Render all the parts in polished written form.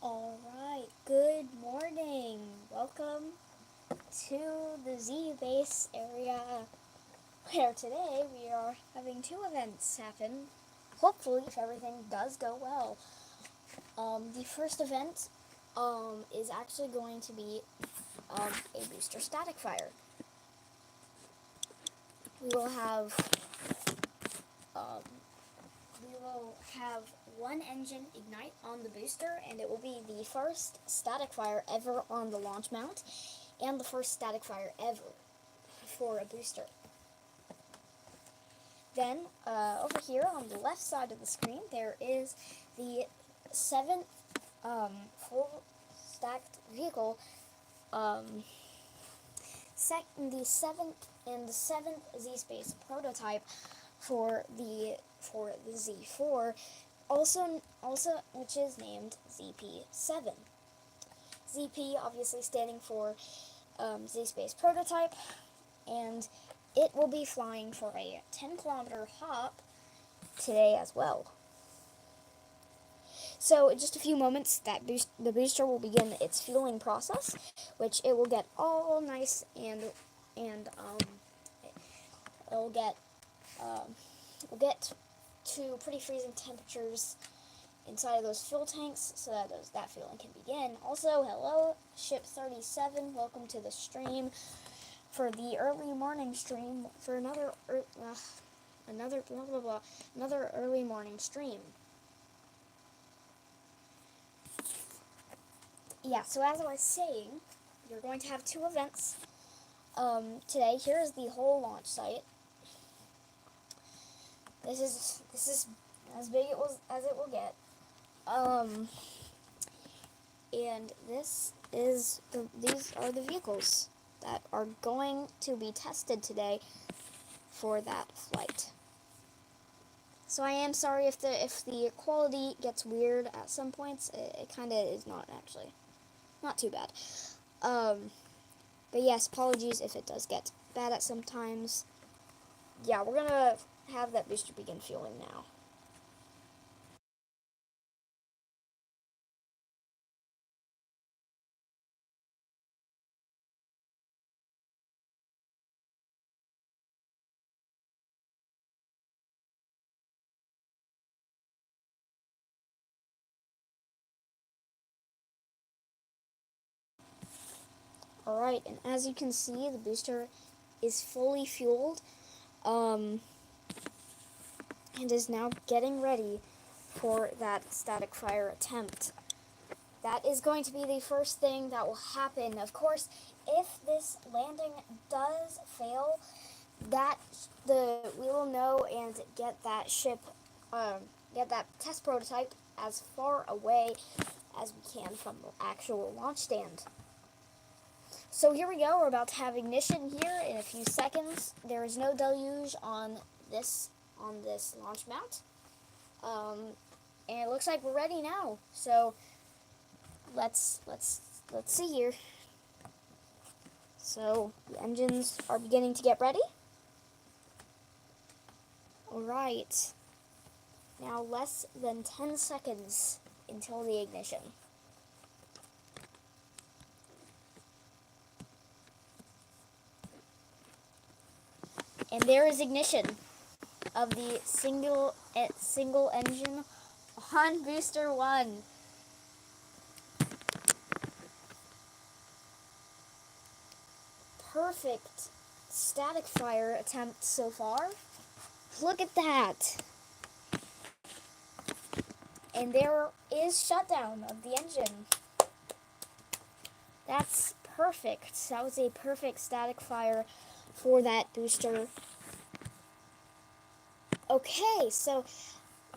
Alright, good morning. Welcome to the Z base area where today we are having two events happen. Hopefully, if everything does go well. The first event is actually going to be a booster static fire. We will have um, one engine ignite on the booster, and it will be the first static fire ever on the launch mount, and the first static fire ever for a booster. Then, over here on the left side of the screen, there is the seventh full stacked vehicle, the seventh Z-Space prototype for the Z4, also which is named ZP-7. ZP obviously standing for Z-Space prototype, and it will be flying for a 10-kilometer hop today as well. So in just a few moments, the booster will begin its fueling process, which it will get all nice and it'll get to pretty freezing temperatures inside of those fuel tanks, so that fueling can begin. Also, hello, Ship 37. Welcome to the stream for the early morning stream for another early morning stream. Yeah, so as I was saying, you're going to have two events today. Here is the whole launch site. This is as big as it will get. And these are the vehicles that are going to be tested today for that flight. So I am sorry if the quality gets weird at some points. It kind of is not too bad. But yes, apologies if it does get bad at some times. Yeah, we're gonna have that booster begin fueling now. Alright, and as you can see, the booster is fully fueled, and is now getting ready for that static fire attempt. That is going to be the first thing that will happen. Of course, if this landing does fail, we will know and get that test prototype as far away as we can from the actual launch stand. So here we go. We're about to have ignition here in a few seconds. There is no deluge on this launch mount, and it looks like we're ready now. So let's see here. So the engines are beginning to get ready. All right. Now less than 10 seconds until the ignition. And there is ignition of the single engine on Booster 1. Perfect static fire attempt so far. Look at that. And there is shutdown of the engine. That's perfect. That was a perfect static fire for that booster. Okay, so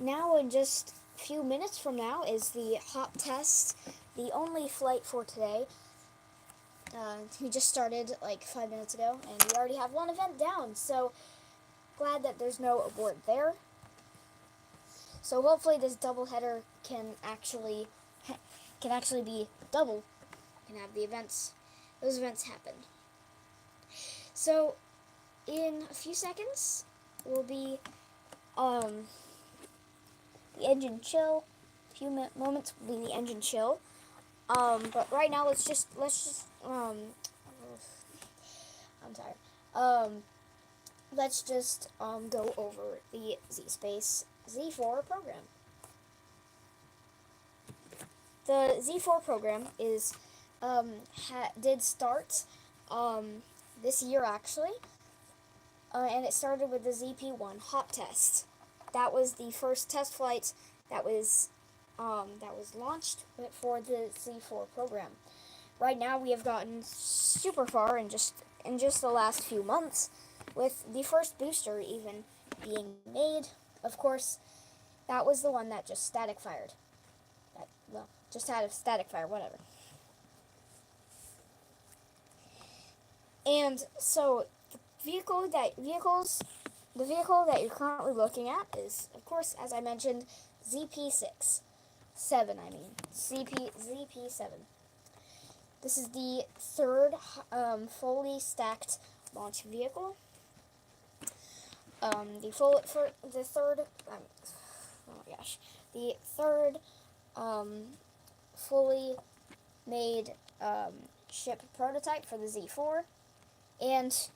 now in just a few minutes from now is the hop test, the only flight for today. We just started like 5 minutes ago, and we already have one event down, so glad that there's no abort there. So hopefully this doubleheader can actually be double. Can have those events happen. So in a few seconds will be the engine chill. A few moments will be the engine chill. But right now, I'm tired. Let's just go over the Z-Space Z4 program. The Z4 program is did start this year actually, and it started with the ZP-1 hop test. That was the first test flight that was launched for the Z4 program. Right now, we have gotten super far in just the last few months, with the first booster even being made. Of course, that was the one that just static fired. Just had a static fire, whatever. And so the vehicle that you're currently looking at is, of course, as I mentioned, ZP-7. ZP-7. This is the third fully stacked launch vehicle. The third fully made ship prototype for the Z4, and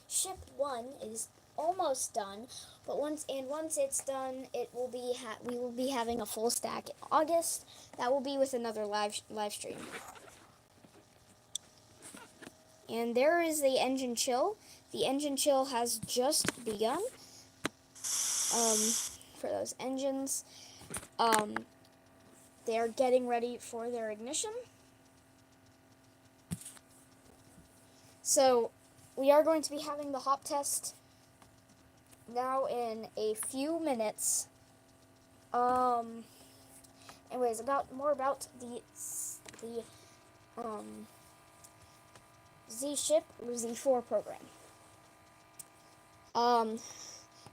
ship 1 is almost done, but once it's done, we will be having a full stack in August. That will be with another live stream. And there is the engine chill. The engine chill has just begun. For those engines, they are getting ready for their ignition. So we are going to be having the hop test now in a few minutes. Anyways, more about the Z-ship or Z4 program.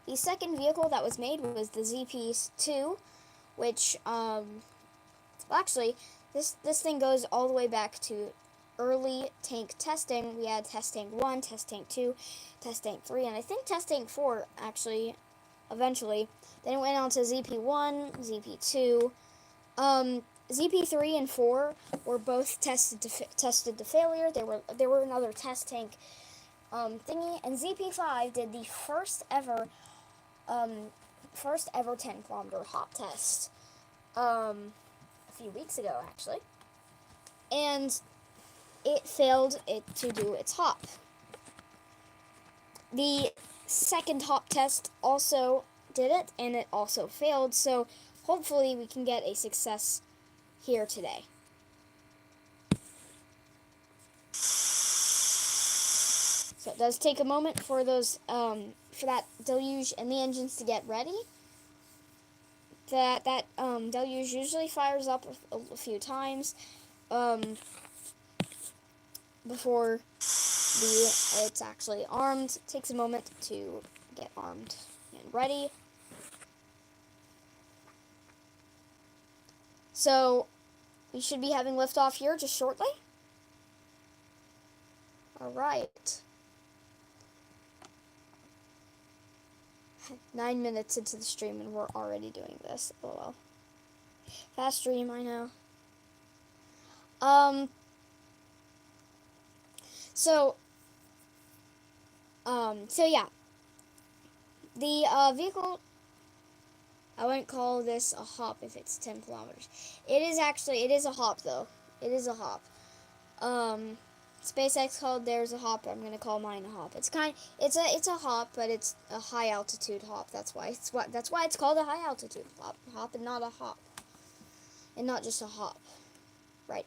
The second vehicle that was made was the ZP-2, which actually this thing goes all the way back to early tank testing. We had test tank 1, test tank 2, test tank 3, and I think test tank 4 actually eventually. Then it went on to ZP-1, ZP-2. ZP-3 and 4 were both tested to failure. They were another test tank thingy, and ZP-5 did the first ever 10-kilometer hop test a few weeks ago actually, and it failed to do its hop. The second hop test also did it, and it also failed, so hopefully we can get a success here today. So it does take a moment for those for that deluge and the engines to get ready. That deluge usually fires up a few times before it's actually armed. It takes a moment to get armed and ready. So we should be having liftoff here just shortly. All right. 9 minutes into the stream and we're already doing this. Oh well. Fast stream, I know. So yeah. The vehicle, I wouldn't call this a hop if it's 10 kilometers. It is a hop though. It is a hop. SpaceX called theirs a hop. I'm gonna call mine a hop. It's a hop, but it's a high altitude hop. That's why it's called a high altitude hop and not a hop, and not just a hop, right?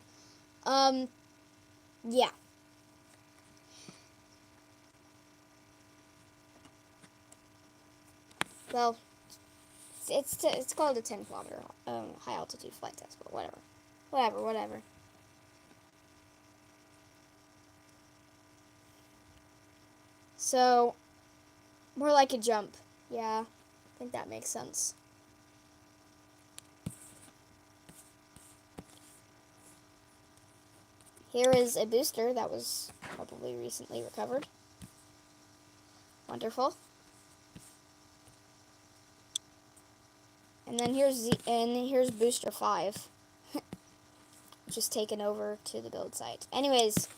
Yeah. Well, it's called a 10-kilometer high altitude flight test, but whatever. So, more like a jump. Yeah, I think that makes sense. Here is a booster that was probably recently recovered. Wonderful. And then here's booster 5. just taken over to the build site. Anyways,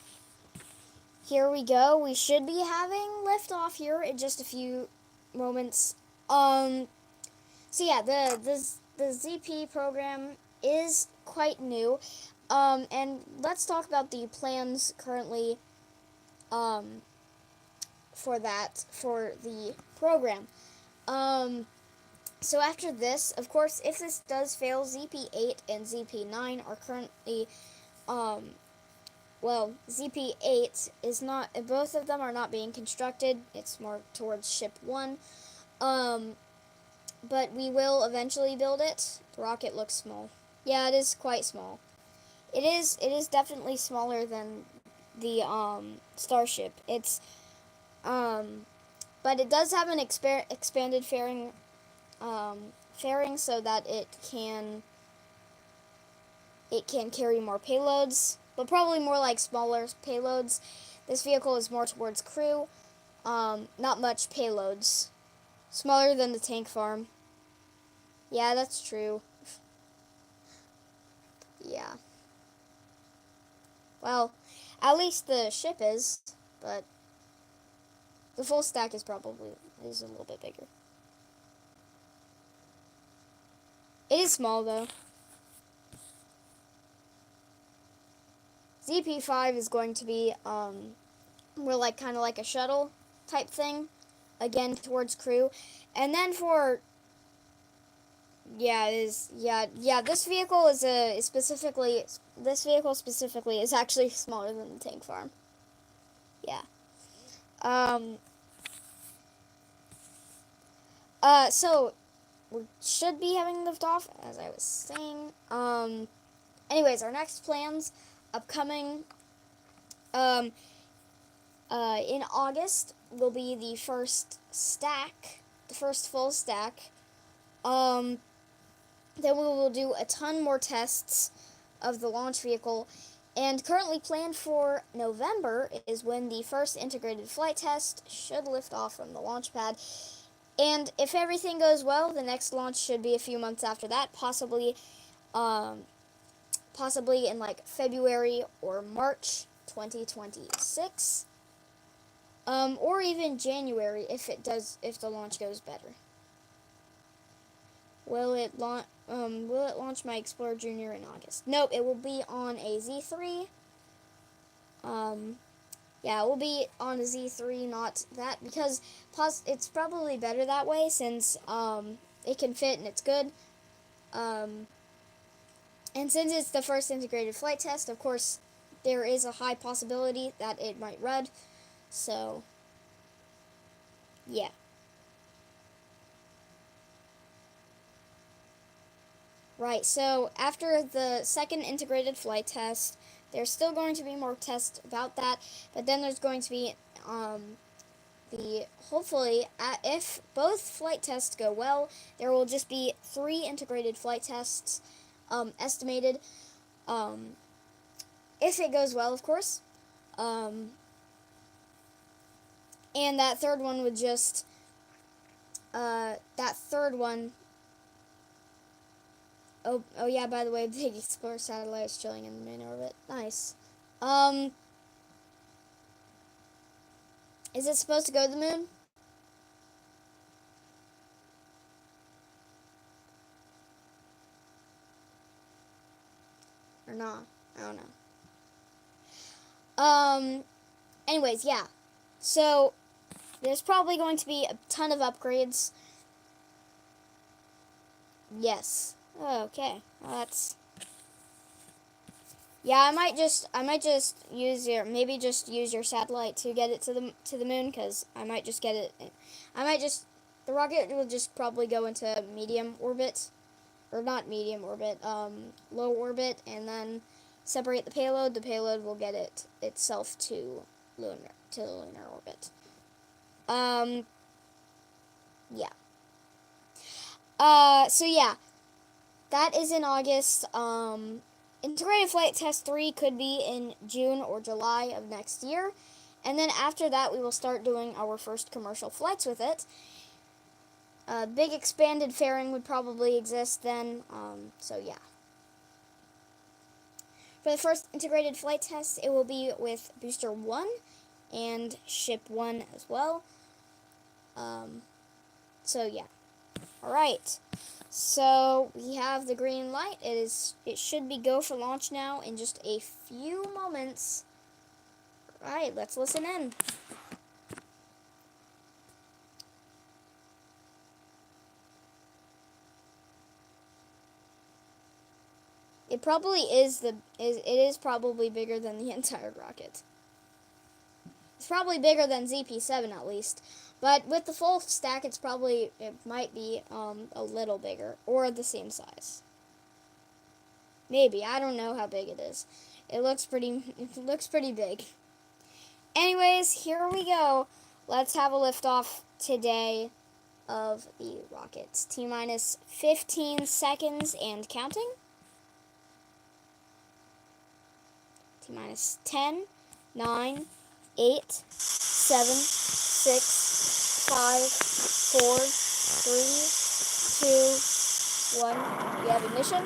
here we go. We should be having liftoff here in just a few moments. So yeah, the ZP program is quite new. And let's talk about the plans currently for the program. So after this, of course, if this does fail, ZP-8 and ZP-9 are currently, well, ZP-8 is not, both of them are not being constructed. It's more towards ship 1. But we will eventually build it. The rocket looks small. Yeah, it is quite small. It is definitely smaller than the Starship. It's but it does have an expanded fairing so that it can carry more payloads, but probably more like smaller payloads. This vehicle is more towards crew, not much payloads. Smaller than the tank farm. Yeah, that's true. Yeah. Well, at least the ship is, but the full stack is probably a little bit bigger. It is small though. ZP-5 is going to be more like kind of like a shuttle type thing, again towards crew, and then for this vehicle is specifically is actually smaller than the tank farm. Yeah. So we should be having liftoff, as I was saying. Anyways, our next plans upcoming in August will be the first full stack. Then we will do a ton more tests of the launch vehicle. And currently planned for November is when the first integrated flight test should lift off from the launch pad. And if everything goes well, the next launch should be a few months after that, possibly in like February or March 2026. Or even January if the launch goes better. Will it launch my Explorer Junior in August? Nope, it will be on a Z3. Yeah, it will be on a Z3, not that, because it's probably better that way since it can fit and it's good. And since it's the first integrated flight test, of course, there is a high possibility that it might red. So, yeah. Right, so after the second integrated flight test, there's still going to be more tests about that, but then there's going to be hopefully, if both flight tests go well, there will just be 3 integrated flight tests estimated, if it goes well, of course. And that third one would just, Oh yeah, by the way, Big Explorer satellite is chilling in the moon orbit. Nice. Is it supposed to go to the moon? Or not? I don't know. Anyways, yeah. So, there's probably going to be a ton of upgrades. Yes. Okay, well, that's. Yeah, I might just use your satellite to get it to the moon, because I might just get it. The rocket will just probably go into medium orbit, or not medium orbit, low orbit, and then separate the payload. The payload will get itself to the lunar orbit. Yeah. So yeah. That is in August. Integrated Flight Test 3 could be in June or July of next year. And then after that, we will start doing our first commercial flights with it. Big expanded fairing would probably exist then. So, yeah. For the first integrated flight test, it will be with Booster 1 and Ship 1 as well. So yeah. Alright. So we have the green light. It should be go for launch now in just a few moments. Alright, let's listen in. It probably is it is probably bigger than the entire rocket. It's probably bigger than ZP-7 at least. But with the full stack, it might be a little bigger or the same size. Maybe, I don't know how big it is. It looks pretty big. Anyways, here we go. Let's have a liftoff today of the rockets. T-minus 15 seconds and counting. T-minus 10, 9, 8, 7, 6, 5, 4, 3, 2, 1. We have ignition.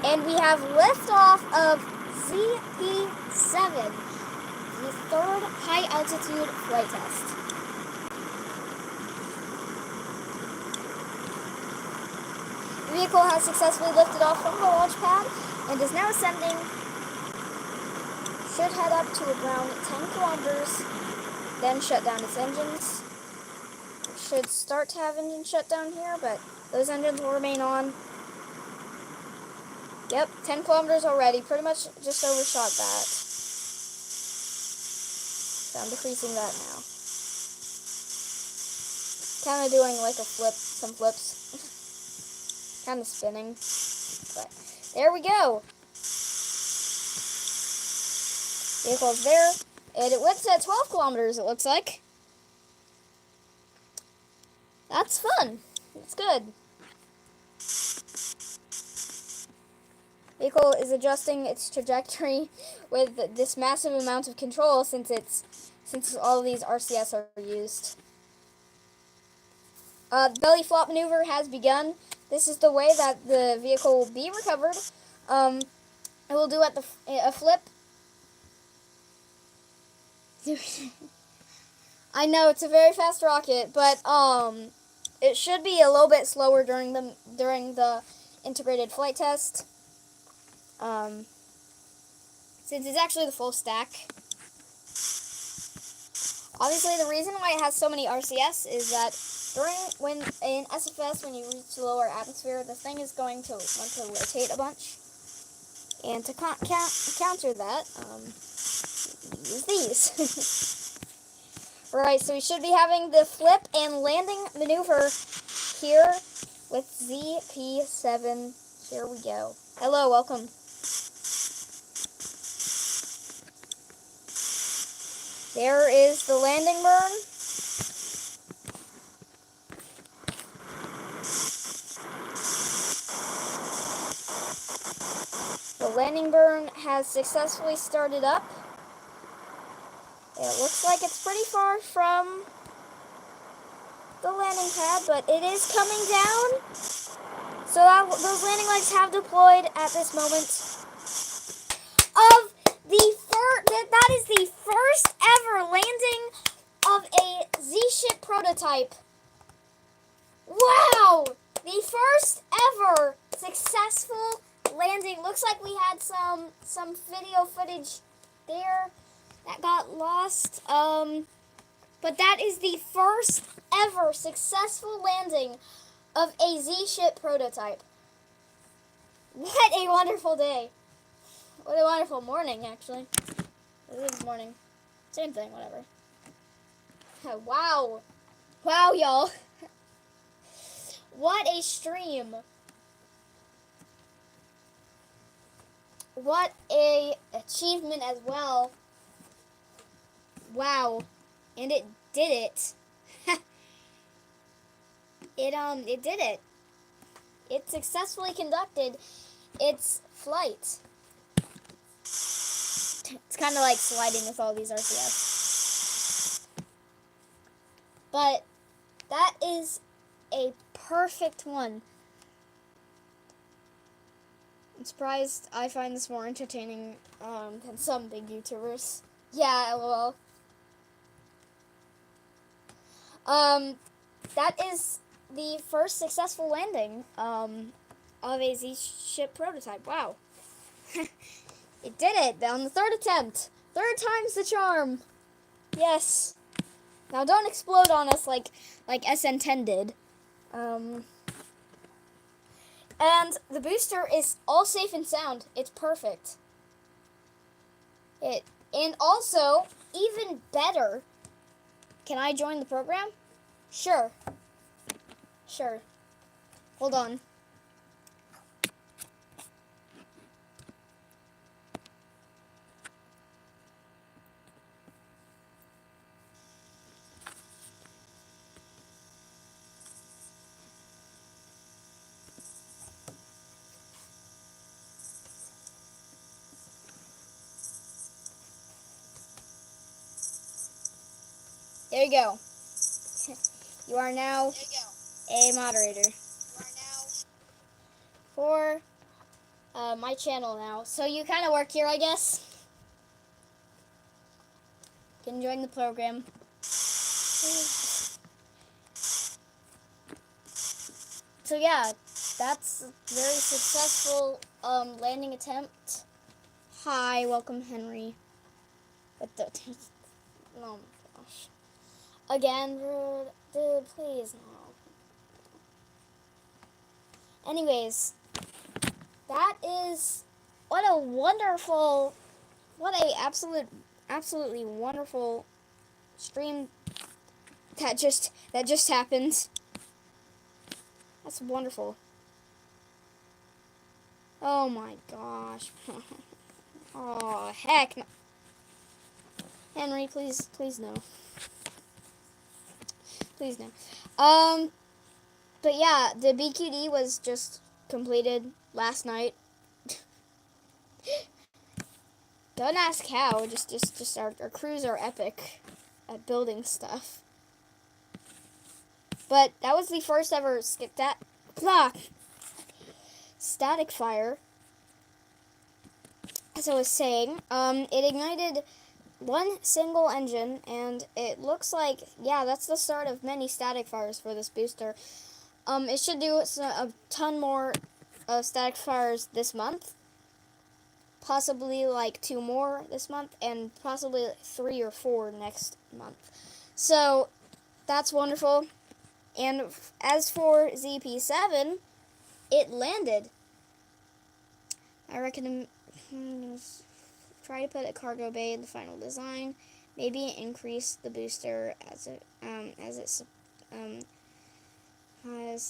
And we have liftoff of ZP-7, the third high-altitude flight test. The vehicle has successfully lifted off from the launch pad and is now ascending. Should head up to around 10 kilometers, then shut down its engines. It should start to have engine shutdown here, but those engines will remain on. Yep, 10 kilometers already. Pretty much just overshot that. So I'm decreasing that now. Kind of doing like some flips. Kind of spinning. But there we go. Vehicle's there. And it went at 12 kilometers, it looks like. That's fun. It's good. Vehicle is adjusting its trajectory with this massive amount of control since all of these RCS are used. Belly flop maneuver has begun. This is the way that the vehicle will be recovered. It will do a flip. I know it's a very fast rocket, but it should be a little bit slower during the integrated flight test. Since it's actually the full stack. Obviously, the reason why it has so many RCS is that in SFS, when you reach the lower atmosphere, the thing is going to want to rotate a bunch. And to counter that, use these. Right, so we should be having the flip and landing maneuver here with ZP-7. Here we go. Hello, welcome. There is the landing burn. The landing burn has successfully started up. It looks like it's pretty far from the landing pad, but it is coming down. So those landing legs have deployed at this moment. That is the first ever landing of a Z-ship prototype. Wow! The first ever successful landing. Looks like we had some video footage there that got lost. But that is the first ever successful landing of a Z-ship prototype. What a wonderful day. What a wonderful morning, actually. It is morning. Same thing, whatever. Wow. Wow, y'all. What a stream. What a achievement as well. Wow. And it did it. It did it. It successfully conducted its flight. It's kind of like sliding with all these RCS. But that is a perfect one. I'm surprised I find this more entertaining than some big YouTubers. Yeah, lol. That is the first successful landing of a Z-ship prototype. Wow. It did it on the third attempt. Third time's the charm. Yes. Now don't explode on us like SN10 did. And the booster is all safe and sound. It's perfect. And also, even better, can I join the program? Sure. Sure. Hold on. There you go. You are now a moderator for my channel now. So you kind of work here, I guess. Can join the program. So yeah, that's a very successful landing attempt. Hi, welcome Henry. What the? Oh my gosh. Again, dude, please no. Anyways, that is what a absolutely wonderful stream that just happened. That's wonderful. Oh my gosh. Oh heck no. Henry, please no. Please no. But yeah, the BQD was just completed last night. Don't ask how. Just our crews are epic at building stuff. But that was the first ever static fire. As I was saying, it ignited one single engine, and it looks like, yeah, that's the start of many static fires for this booster. It should do a ton more static fires this month. Possibly like 2 more this month, and possibly 3 or 4 next month. So, that's wonderful. And as for ZP-7, it landed. I recommend try to put a cargo bay in the final design. Maybe increase the booster as it has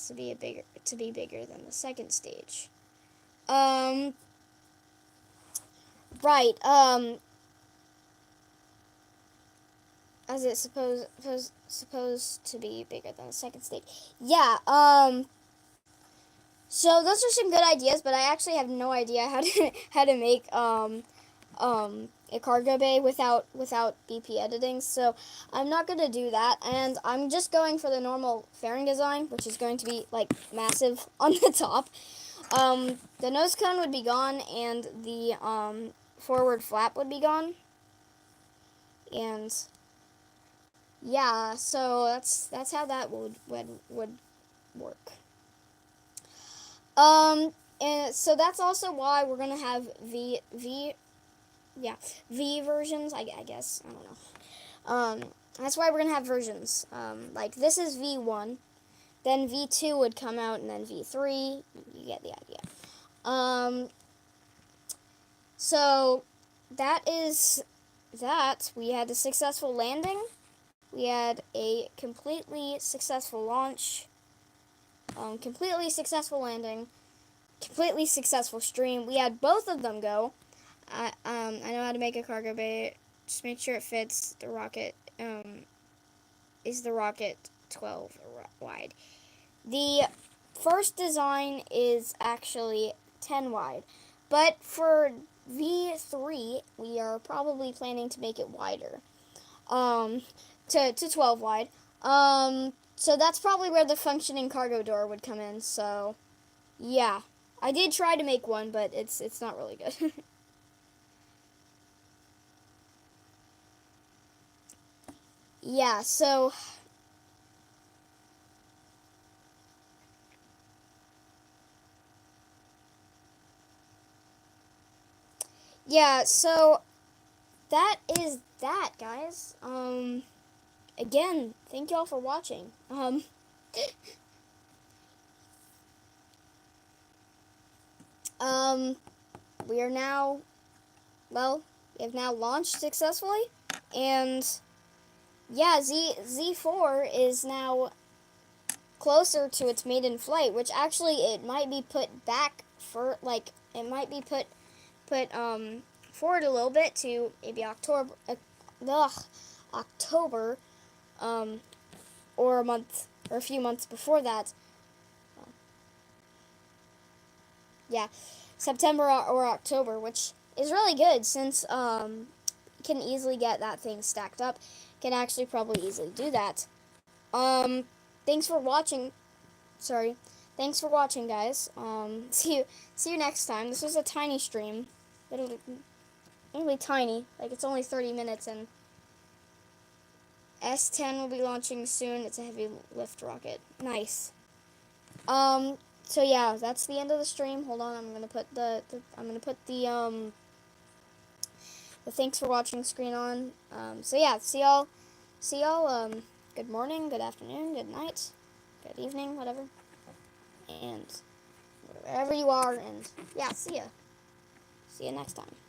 to be bigger than the second stage. Right. As it's supposed to be bigger than the second stage. Yeah. So those are some good ideas, but I actually have no idea how to make a cargo bay without BP editing. So I'm not gonna do that, and I'm just going for the normal fairing design, which is going to be like massive on the top. The nose cone would be gone, and the forward flap would be gone, and yeah, so that's how that would work. And so that's also why we're gonna have V versions. I guess I don't know. That's why we're gonna have versions. Like this is V1, then V2 would come out, and then V3. You get the idea. So that is that. We had a successful landing. We had a completely successful launch. Completely successful landing. Completely successful stream. We had both of them go. I know how to make a cargo bay. Just make sure it fits. The rocket is the rocket 12 wide. The first design is actually 10 wide, but for V3 we are probably planning to make it wider, to 12 wide. So that's probably where the functioning cargo door would come in. So yeah, I did try to make one, but it's not really good. Yeah, so yeah, so that is that, guys. Again, thank y'all for watching. Um, we are now, well, we have now launched successfully, and yeah, Z4 is now closer to its maiden flight, which actually it might be put back for, like, it might be put forward a little bit to maybe October, um, or a month or a few months before that. Yeah, September or October, which is really good since can easily get that thing stacked up. Can actually probably easily do that. Um, thanks for watching. Sorry, thanks for watching, guys. See you next time. This was a tiny stream. It'll be tiny. Like, it's only 30 minutes, and S10 will be launching soon. It's a heavy lift rocket. Nice. So yeah, that's the end of the stream. Hold on, I'm gonna put the thanks for watching screen on. So yeah, see y'all, good morning, good afternoon, good night, good evening, whatever. And wherever you are, and yeah, see ya. See you next time.